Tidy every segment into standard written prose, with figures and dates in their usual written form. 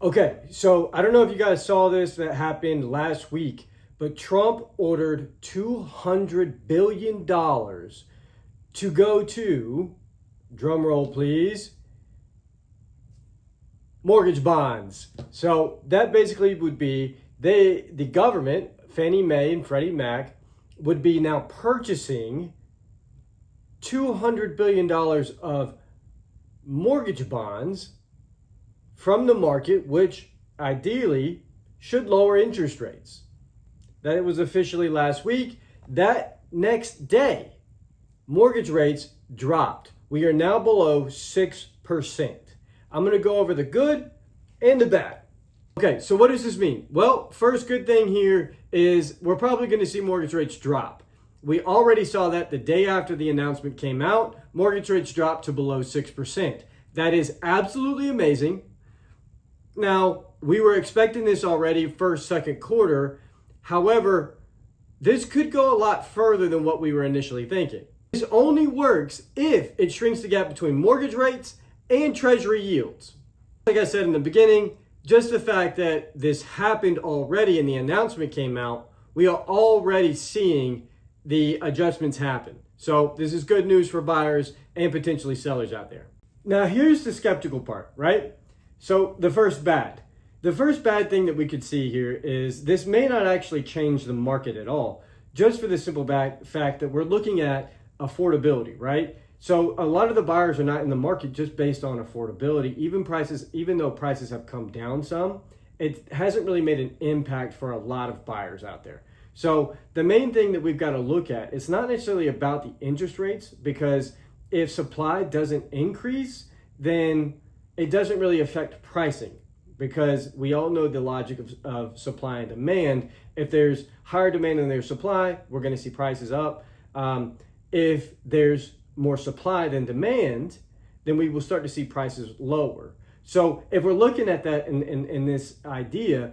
Okay, so I don't know if you guys saw this that happened last week, but Trump ordered $200 billion to go to, drum roll please, mortgage bonds. So that basically would be the government, Fannie Mae and Freddie Mac, would be now purchasing $200 billion of mortgage bonds from the market, which ideally should lower interest rates. That was officially last week. That next day, mortgage rates dropped. We are now below 6%. I'm going to go over the good and the bad. Okay, so what does this mean? Well, first good thing here is we're probably going to see mortgage rates drop. We already saw that the day after the announcement came out, mortgage rates dropped to below 6%. That is absolutely amazing. Now, we were expecting this already first, second quarter. However, this could go a lot further than what we were initially thinking. This only works if it shrinks the gap between mortgage rates and treasury yields. Like I said in the beginning, just the fact that this happened already and the announcement came out, we are already seeing the adjustments happen. So this is good news for buyers and potentially sellers out there. Now, here's the skeptical part, right? So the first bad thing that we could see here is this may not actually change the market at all, just for the simple fact that we're looking at affordability, right? So a lot of the buyers are not in the market just based on affordability. Even though prices have come down some, it hasn't really made an impact for a lot of buyers out there. So the main thing that we've got to look at, it's not necessarily about the interest rates, because if supply doesn't increase, then it doesn't really affect pricing, because we all know the logic of supply and demand. If there's higher demand than there's supply, we're going to see prices up. If there's more supply than demand, then we will start to see prices lower. So if we're looking at that in this idea,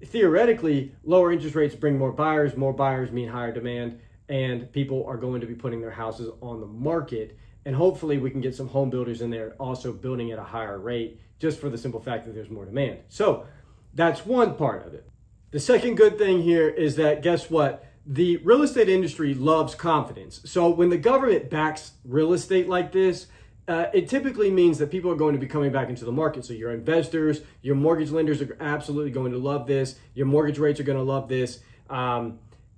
theoretically, lower interest rates bring more buyers mean higher demand, and people are going to be putting their houses on the market. And hopefully we can get some home builders in there also building at a higher rate, just for the simple fact that there's more demand. So that's one part of it. The second good thing here is that, guess what? The real estate industry loves confidence. So when the government backs real estate like this, it typically means that people are going to be coming back into the market. So your investors, your mortgage lenders are absolutely going to love this. Your mortgage rates are going to love this.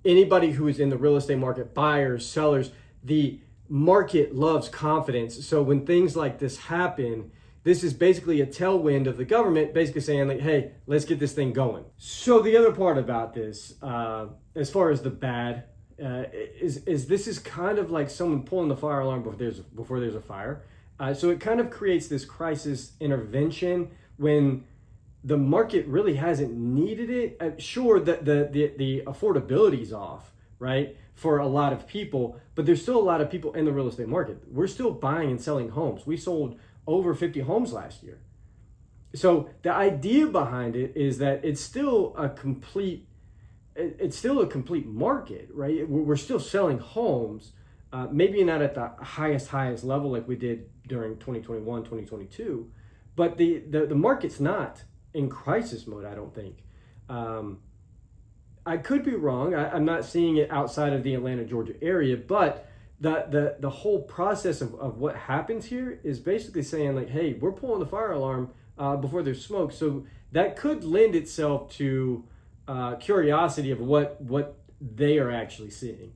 Anybody who is in the real estate market, buyers, sellers, the market loves confidence. So when things like this happen, this is basically a tailwind of the government basically saying, like, hey, let's get this thing going. So the other part about this, as far as the bad, is this is kind of like someone pulling the fire alarm before there's a fire. So it kind of creates this crisis intervention when the market really hasn't needed it. Sure, the affordability is off, right, for a lot of people, but there's still a lot of people in the real estate market. We're still buying and selling homes. We sold over 50 homes last year. So the idea behind it is that it's still a complete market, right? We're still selling homes, maybe not at the highest level like we did during 2021, 2022, but the market's not in crisis mode, I don't think. I could be wrong. I'm not seeing it outside of the Atlanta, Georgia area, but the whole process of what happens here is basically saying, like, hey, we're pulling the fire alarm before there's smoke. So that could lend itself to curiosity of what they are actually seeing.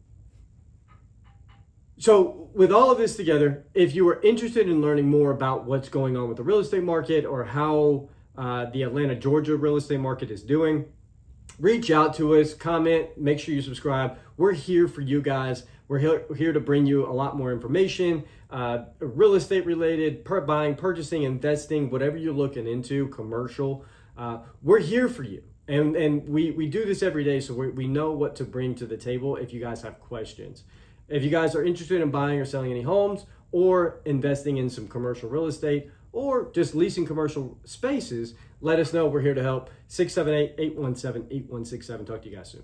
So with all of this together, if you are interested in learning more about what's going on with the real estate market or how the Atlanta, Georgia real estate market is doing, reach out to us, comment, make sure you subscribe. We're here for you guys. We're here to bring you a lot more information, real estate related, buying, purchasing, investing, whatever you're looking into, commercial. We're here for you. And we do this every day, so we know what to bring to the table if you guys have questions. If you guys are interested in buying or selling any homes or investing in some commercial real estate or just leasing commercial spaces, let us know. We're here to help. 678-817-8167. Talk to you guys soon.